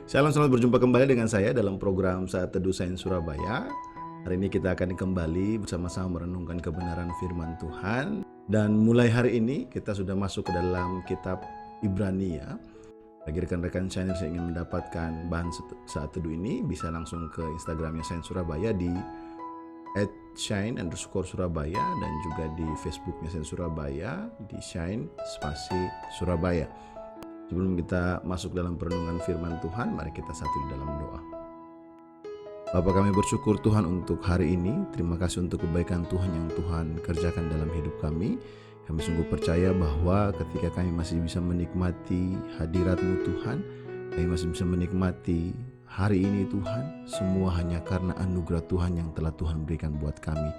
Shalom, selamat berjumpa kembali dengan saya dalam program Saat Teduh Sains Surabaya. Hari ini kita akan kembali bersama-sama merenungkan kebenaran firman Tuhan. Dan mulai hari ini kita sudah masuk ke dalam kitab Ibrani ya. Bagi rekan-rekan Sains yang ingin mendapatkan bahan Saat Teduh ini, bisa langsung ke Instagramnya Sains Surabaya di @shine_surabaya dan juga di Facebooknya Sains Surabaya di shine_surabaya. Sebelum kita masuk dalam perenungan firman Tuhan, mari kita satu di dalam doa. Bapa, kami bersyukur Tuhan untuk hari ini. Terima kasih untuk kebaikan Tuhan yang Tuhan kerjakan dalam hidup kami. Kami sungguh percaya bahwa ketika kami masih bisa menikmati hadirat-Mu Tuhan, kami masih bisa menikmati hari ini Tuhan, semua hanya karena anugerah Tuhan yang telah Tuhan berikan buat kami.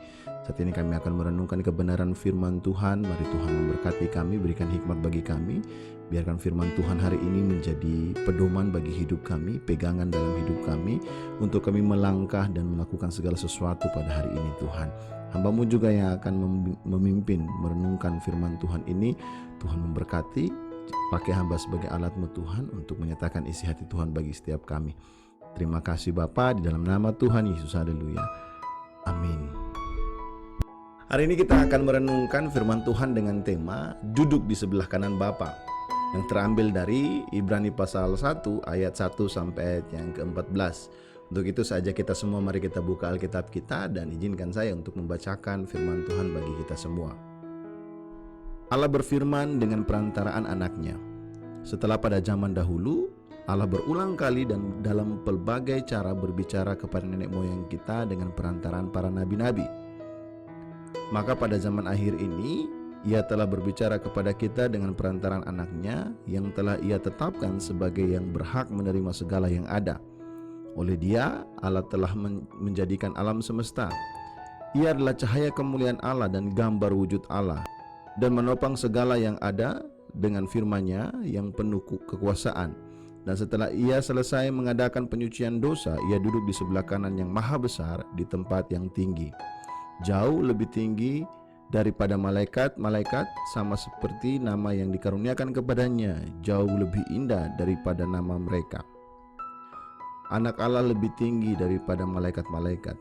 Saat ini kami akan merenungkan kebenaran firman Tuhan. Mari Tuhan memberkati kami, berikan hikmat bagi kami. Biarkan firman Tuhan hari ini menjadi pedoman bagi hidup kami, pegangan dalam hidup kami, untuk kami melangkah dan melakukan segala sesuatu pada hari ini Tuhan. Hamba-Mu juga yang akan memimpin, merenungkan firman Tuhan ini. Tuhan memberkati, pakai hamba sebagai alat-Mu Tuhan untuk menyatakan isi hati Tuhan bagi setiap kami. Terima kasih Bapa, di dalam nama Tuhan Yesus, haleluya, amin. Hari ini kita akan merenungkan firman Tuhan dengan tema duduk di sebelah kanan Bapa, yang terambil dari Ibrani pasal 1 ayat 1 sampai ayat yang ke-14. Untuk itu saja kita semua mari kita buka Alkitab kita dan izinkan saya untuk membacakan firman Tuhan bagi kita semua. Allah berfirman dengan perantaraan anaknya. Setelah pada zaman dahulu, Allah berulang kali dan dalam pelbagai cara berbicara kepada nenek moyang kita dengan perantaraan para nabi-nabi. Maka pada zaman akhir ini, Ia telah berbicara kepada kita dengan perantaraan anaknya yang telah Ia tetapkan sebagai yang berhak menerima segala yang ada. Oleh Dia, Allah telah menjadikan alam semesta. Ia adalah cahaya kemuliaan Allah dan gambar wujud Allah, dan menopang segala yang ada dengan firman-Nya yang penuh kekuasaan. Dan setelah Ia selesai mengadakan penyucian dosa, Ia duduk di sebelah kanan yang maha besar di tempat yang tinggi, jauh lebih tinggi daripada malaikat-malaikat, sama seperti nama yang dikaruniakan kepadanya jauh lebih indah daripada nama mereka. Anak Allah lebih tinggi daripada malaikat-malaikat.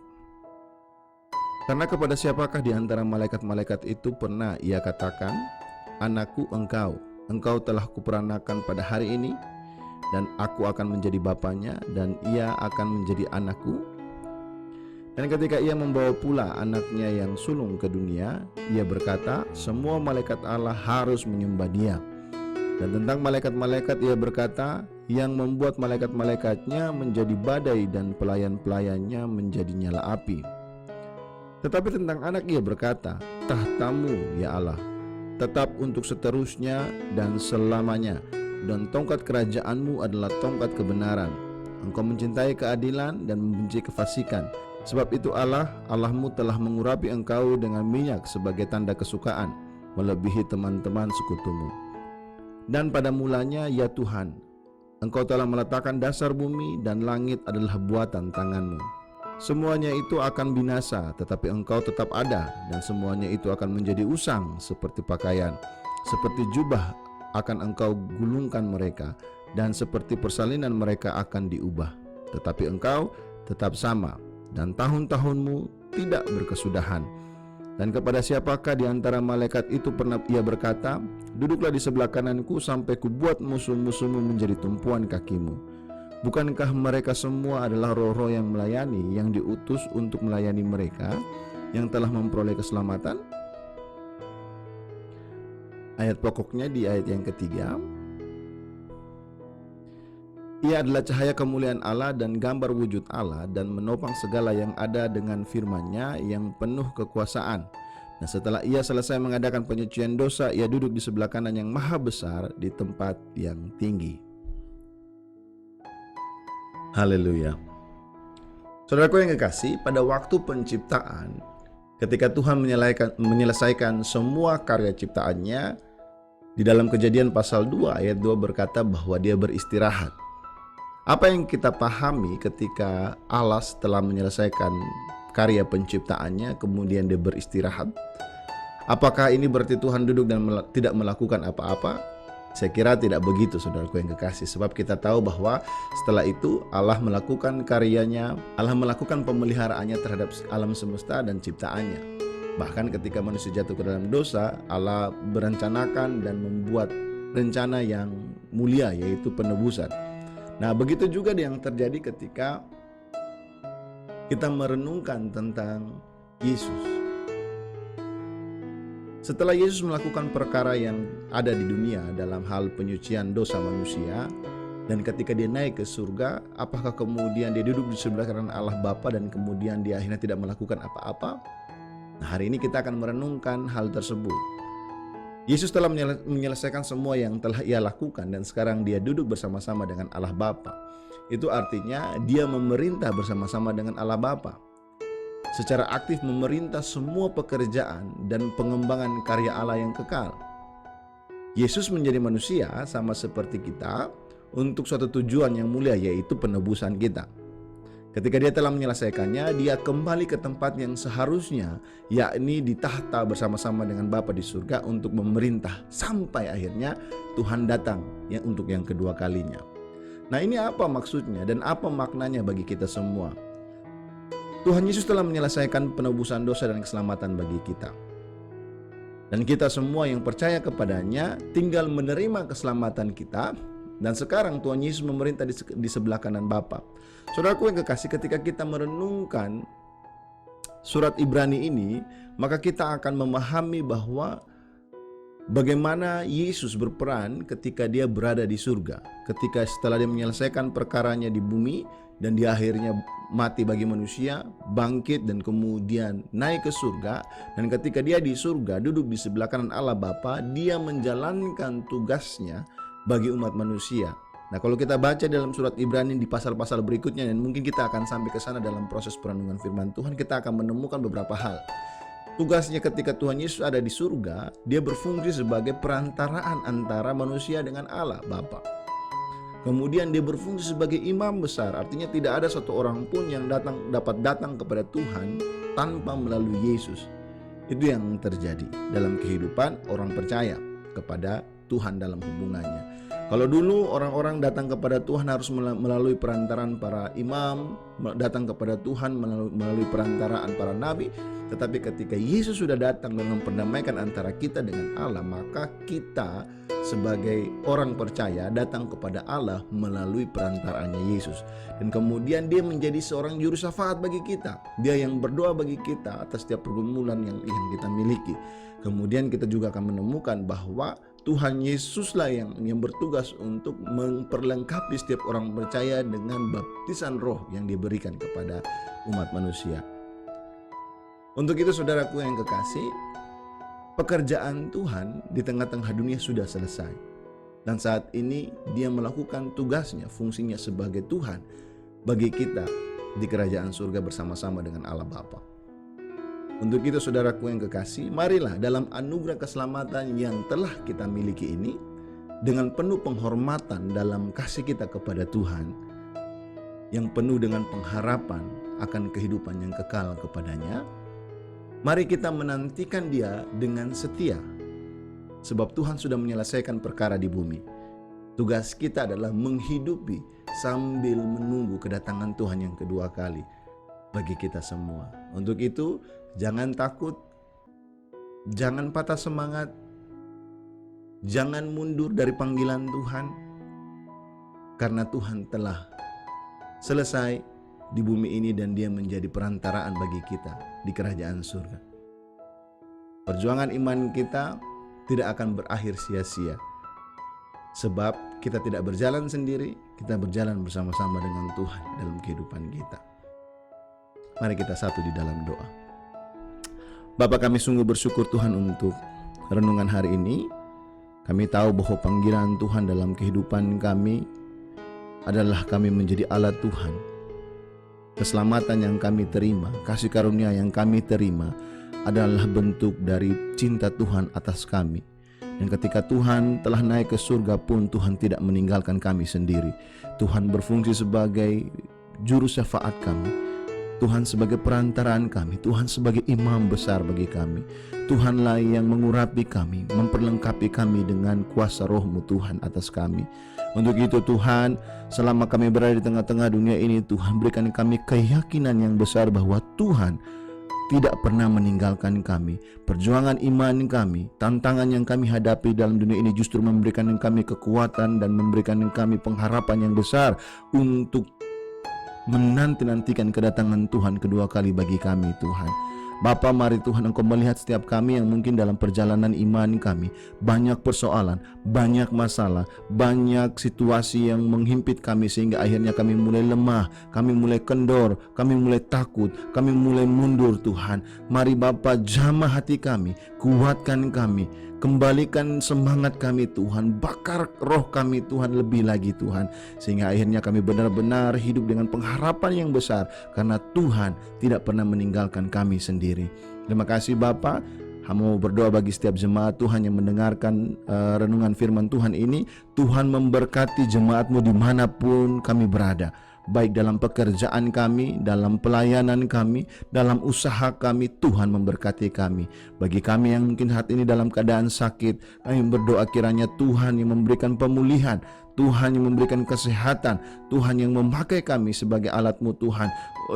Karena kepada siapakah di antara malaikat-malaikat itu pernah Ia katakan, "Anakku engkau telah kuperanakan pada hari ini, dan aku akan menjadi bapanya dan ia akan menjadi anakku." Dan ketika Ia membawa pula anaknya yang sulung ke dunia, Ia berkata, "Semua malaikat Allah harus menyembah Dia." Dan tentang malaikat-malaikat Ia berkata, "Yang membuat malaikat-malaikatnya menjadi badai dan pelayan-pelayannya menjadi nyala api." Tetapi tentang anak Ia berkata, "Tahta-Mu, ya Allah, tetap untuk seterusnya dan selamanya, dan tongkat kerajaan-Mu adalah tongkat kebenaran. Engkau mencintai keadilan dan membenci kefasikan. Sebab itu Allahmu telah mengurapi engkau dengan minyak sebagai tanda kesukaan, melebihi teman-teman sekutumu. Dan pada mulanya, ya Tuhan, Engkau telah meletakkan dasar bumi dan langit adalah buatan tangan-Mu. Semuanya itu akan binasa, tetapi Engkau tetap ada, dan semuanya itu akan menjadi usang seperti pakaian. Seperti jubah akan Engkau gulungkan mereka, dan seperti persalinan mereka akan diubah. Tetapi Engkau tetap sama, dan tahun-tahunmu tidak berkesudahan. Dan kepada siapakah di antara malaikat itu pernah Ia berkata, "Duduklah di sebelah kananku sampai kubuat musuh-musuhmu menjadi tumpuan kakimu." Bukankah mereka semua adalah roh-roh yang melayani, yang diutus untuk melayani mereka yang telah memperoleh keselamatan? Ayat pokoknya di ayat yang ketiga, Ia adalah cahaya kemuliaan Allah dan gambar wujud Allah, dan menopang segala yang ada dengan firman-Nya yang penuh kekuasaan. Dan setelah Ia selesai mengadakan penyucian dosa, Ia duduk di sebelah kanan yang maha besar di tempat yang tinggi. Haleluya. Saudaraku yang kekasih, pada waktu penciptaan, ketika Tuhan menyelesaikan semua karya ciptaannya, di dalam Kejadian pasal 2 ayat 2 berkata bahwa Dia beristirahat. Apa yang kita pahami ketika Allah setelah menyelesaikan karya penciptaannya kemudian Dia beristirahat? Apakah ini berarti Tuhan duduk dan tidak melakukan apa-apa? Saya kira tidak begitu, saudaraku yang kekasih. Sebab kita tahu bahwa setelah itu Allah melakukan karyanya, Allah melakukan pemeliharaannya terhadap alam semesta dan ciptaannya. Bahkan ketika manusia jatuh ke dalam dosa, Allah berencanakan dan membuat rencana yang mulia, yaitu penebusan. Nah, begitu juga yang terjadi ketika kita merenungkan tentang Yesus. Setelah Yesus melakukan perkara yang ada di dunia dalam hal penyucian dosa manusia, dan ketika dia naik ke surga, apakah kemudian dia duduk di sebelah kanan Allah Bapa dan kemudian dia akhirnya tidak melakukan apa-apa? Nah, hari ini kita akan merenungkan hal tersebut. Yesus telah menyelesaikan semua yang telah ia lakukan dan sekarang dia duduk bersama-sama dengan Allah Bapa. Itu artinya dia memerintah bersama-sama dengan Allah Bapa, secara aktif memerintah semua pekerjaan dan pengembangan karya Allah yang kekal. Yesus menjadi manusia sama seperti kita untuk suatu tujuan yang mulia, yaitu penebusan kita. Ketika dia telah menyelesaikannya, dia kembali ke tempat yang seharusnya, yakni di tahta bersama-sama dengan Bapa di surga untuk memerintah sampai akhirnya Tuhan datang untuk yang kedua kalinya. Nah, ini apa maksudnya dan apa maknanya bagi kita semua? Tuhan Yesus telah menyelesaikan penebusan dosa dan keselamatan bagi kita. Dan kita semua yang percaya kepadanya tinggal menerima keselamatan kita. Dan sekarang Tuhan Yesus memerintah di sebelah kanan Bapa. Saudaraku yang kekasih, ketika kita merenungkan surat Ibrani ini, maka kita akan memahami bahwa bagaimana Yesus berperan ketika dia berada di surga. Ketika setelah dia menyelesaikan perkaranya di bumi dan dia akhirnya mati bagi manusia, bangkit dan kemudian naik ke surga. Dan ketika dia di surga duduk di sebelah kanan Allah Bapa, dia menjalankan tugasnya bagi umat manusia. Nah, kalau kita baca dalam surat Ibrani di pasal-pasal berikutnya, dan mungkin kita akan sampai ke sana dalam proses perenungan firman Tuhan, kita akan menemukan beberapa hal. Tugasnya ketika Tuhan Yesus ada di surga, dia berfungsi sebagai perantaraan antara manusia dengan Allah Bapa. Kemudian dia berfungsi sebagai imam besar, artinya tidak ada satu orang pun yang dapat datang kepada Tuhan tanpa melalui Yesus. Itu yang terjadi dalam kehidupan orang percaya kepada Tuhan dalam hubungannya. Kalau dulu orang-orang datang kepada Tuhan harus melalui perantaraan para imam, datang kepada Tuhan melalui perantaraan para nabi. Tetapi ketika Yesus sudah datang dan memperdamaikan antara kita dengan Allah, maka kita sebagai orang percaya datang kepada Allah melalui perantaraannya Yesus. Dan kemudian dia menjadi seorang juru syafaat bagi kita. Dia yang berdoa bagi kita atas setiap pergumulan yang kita miliki. Kemudian kita juga akan menemukan bahwa Tuhan Yesuslah yang bertugas untuk memperlengkapi setiap orang percaya dengan baptisan roh yang diberikan kepada umat manusia. Untuk itu saudaraku yang kekasih, pekerjaan Tuhan di tengah-tengah dunia sudah selesai. Dan saat ini dia melakukan tugasnya, fungsinya sebagai Tuhan bagi kita di kerajaan surga bersama-sama dengan Allah Bapa. Untuk itu saudaraku yang kekasih, marilah dalam anugerah keselamatan yang telah kita miliki ini, dengan penuh penghormatan dalam kasih kita kepada Tuhan, yang penuh dengan pengharapan akan kehidupan yang kekal kepadanya, mari kita menantikan dia dengan setia. Sebab Tuhan sudah menyelesaikan perkara di bumi. Tugas kita adalah menghidupi sambil menunggu kedatangan Tuhan yang kedua kali bagi kita semua. Untuk itu, jangan takut, jangan patah semangat, jangan mundur dari panggilan Tuhan, karena Tuhan telah selesai di bumi ini dan dia menjadi perantaraan bagi kita di kerajaan surga. Perjuangan iman kita tidak akan berakhir sia-sia, sebab kita tidak berjalan sendiri, kita berjalan bersama-sama dengan Tuhan dalam kehidupan kita. Mari kita satu di dalam doa. Bapa, kami sungguh bersyukur Tuhan untuk renungan hari ini. Kami tahu bahwa panggilan Tuhan dalam kehidupan kami adalah kami menjadi alat Tuhan. Keselamatan yang kami terima, kasih karunia yang kami terima adalah bentuk dari cinta Tuhan atas kami. Dan ketika Tuhan telah naik ke surga pun Tuhan tidak meninggalkan kami sendiri. Tuhan berfungsi sebagai juru syafaat kami. Tuhan sebagai perantaraan kami, Tuhan sebagai imam besar bagi kami. Tuhanlah yang mengurapi kami, memperlengkapi kami dengan kuasa roh-Mu Tuhan atas kami. Untuk itu Tuhan, selama kami berada di tengah-tengah dunia ini, Tuhan berikan kami keyakinan yang besar bahwa Tuhan tidak pernah meninggalkan kami. Perjuangan iman kami, tantangan yang kami hadapi dalam dunia ini justru memberikan kami kekuatan dan memberikan kami pengharapan yang besar untuk menanti-nantikan kedatangan Tuhan kedua kali bagi kami Tuhan. Bapa, mari Tuhan Engkau melihat setiap kami yang mungkin dalam perjalanan iman kami banyak persoalan, banyak masalah, banyak situasi yang menghimpit kami sehingga akhirnya kami mulai lemah, kami mulai kendor, kami mulai takut, kami mulai mundur Tuhan. Mari Bapa, jamah hati kami, kuatkan kami, kembalikan semangat kami Tuhan, bakar roh kami Tuhan lebih lagi Tuhan, sehingga akhirnya kami benar-benar hidup dengan pengharapan yang besar karena Tuhan tidak pernah meninggalkan kami sendiri. Terima kasih Bapa. Hamba mau berdoa bagi setiap jemaat Tuhan yang mendengarkan renungan firman Tuhan ini. Tuhan memberkati jemaat-Mu dimanapun kami berada, baik dalam pekerjaan kami, dalam pelayanan kami, dalam usaha kami. Tuhan memberkati kami. Bagi kami yang mungkin saat ini dalam keadaan sakit, kami berdoa kiranya Tuhan yang memberikan pemulihan, Tuhan yang memberikan kesehatan, Tuhan yang memakai kami sebagai alat-Mu Tuhan,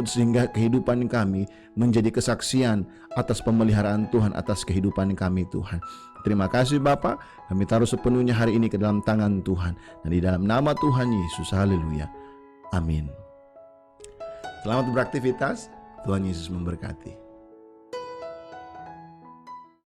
sehingga kehidupan kami menjadi kesaksian atas pemeliharaan Tuhan atas kehidupan kami Tuhan. Terima kasih Bapa, kami taruh sepenuhnya hari ini ke dalam tangan Tuhan, dan di dalam nama Tuhan Yesus, haleluya, amin. Selamat beraktivitas, Tuhan Yesus memberkati.